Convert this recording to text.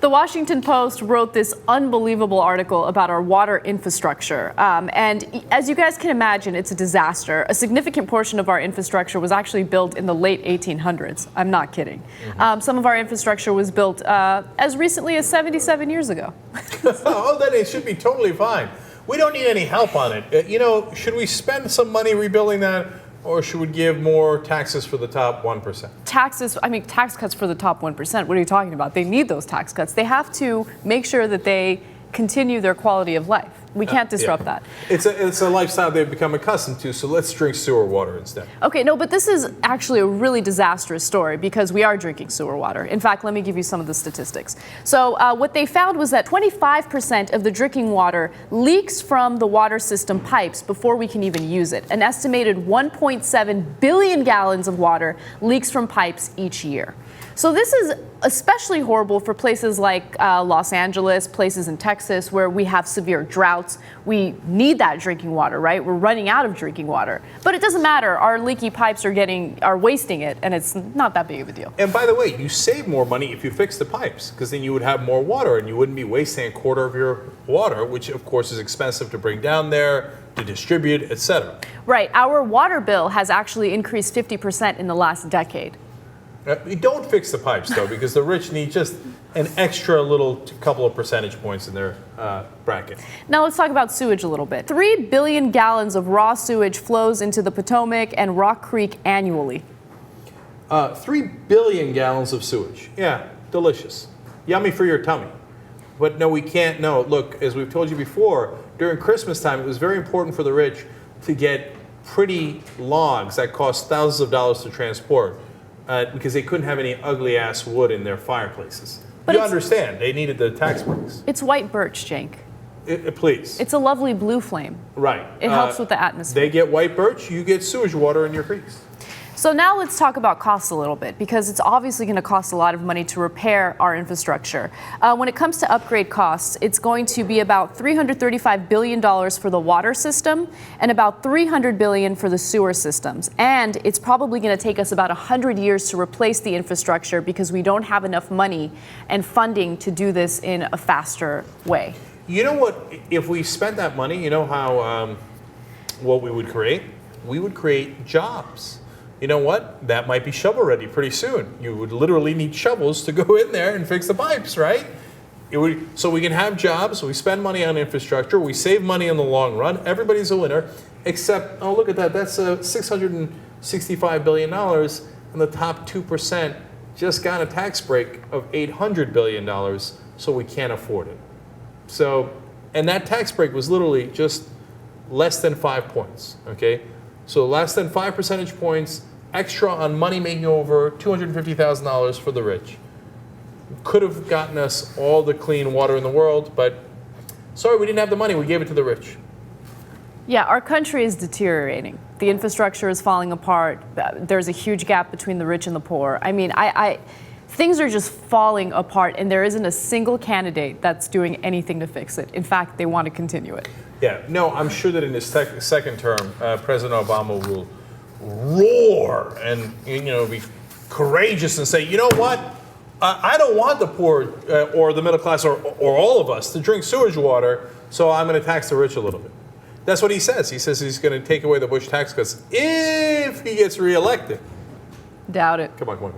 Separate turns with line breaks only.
The Washington Post wrote this unbelievable article about our water infrastructure. And as you guys can imagine, it's a disaster. A significant portion of our infrastructure was actually built in the late 1800s. I'm not kidding. Some of our infrastructure was built as recently as 77 years ago.
Oh, then it should be totally fine. We don't need any help on it. Should we spend some money rebuilding that, or should we give more taxes for the top 1%?
Tax cuts for the top 1%. What are you talking about? They need those tax cuts. They have to make sure that they continue their quality of life. We can't disrupt that.
It's a lifestyle they've become accustomed to, so let's drink sewer water instead.
Okay, no, but this is actually a really disastrous story because we are drinking sewer water. In fact, let me give you some of the statistics. So what they found was that 25% of the drinking water leaks from the water system pipes before we can even use it. An estimated 1.7 billion gallons of water leaks from pipes each year. So this is especially horrible for places like Los Angeles, places in Texas where we have severe droughts. We need that drinking water, right? We're running out of drinking water. But it doesn't matter. Our leaky pipes are wasting it, and it's not that big of a deal.
And by the way, you save more money if you fix the pipes, because then you would have more water and you wouldn't be wasting a quarter of your water, which of course is expensive to bring down there, to distribute, etc.
Right. Our water bill has actually increased 50% in the last decade.
Don't fix the pipes, though, because the rich need just an extra little couple of percentage points in their bracket.
Now let's talk about sewage a little bit. 3 billion gallons of raw sewage flows into the Potomac and Rock Creek annually.
3 billion gallons of sewage. Yeah, delicious. Yummy for your tummy. But no, we can't. No, look, as we've told you before, during Christmas time, it was very important for the rich to get pretty logs that cost thousands of dollars to transport. Because they couldn't have any ugly-ass wood in their fireplaces. But you understand, they needed the tax breaks.
It's white birch, Cenk.
Please.
It's a lovely blue flame.
Right.
It helps with the atmosphere.
They get white birch, you get sewage water in your creeks.
So now let's talk about costs a little bit, because it's obviously going to cost a lot of money to repair our infrastructure. When it comes to upgrade costs, it's going to be about $335 billion for the water system and about $300 billion for the sewer systems. And it's probably going to take us about 100 years to replace the infrastructure because we don't have enough money and funding to do this in a faster way.
You know what? If we spent that money, you know how what we would create? We would create jobs. You know what? That might be shovel ready pretty soon. You would literally need shovels to go in there and fix the pipes, right? So we can have jobs, we spend money on infrastructure, we save money in the long run, everybody's a winner, except, oh, look at that, that's $665 billion, and the top 2% just got a tax break of $800 billion, so we can't afford it. So, and that tax break was literally just less than 5 points, okay? So less than 5 percentage points extra on money making over $250,000 for the rich. Could have gotten us all the clean water in the world, but sorry, we didn't have the money. We gave it to the rich.
Yeah, our country is deteriorating. The infrastructure is falling apart. There's a huge gap between the rich and the poor. I mean, things are just falling apart, and there isn't a single candidate that's doing anything to fix it. In fact, they want to continue it.
Yeah, no, I'm sure that in his second term, President Obama will roar and be courageous and say, you know what? I don't want the poor or the middle class or all of us to drink sewage water, so I'm going to tax the rich a little bit. That's what he says. He says he's going to take away the Bush tax cuts if he gets reelected.
Doubt it.
Come on.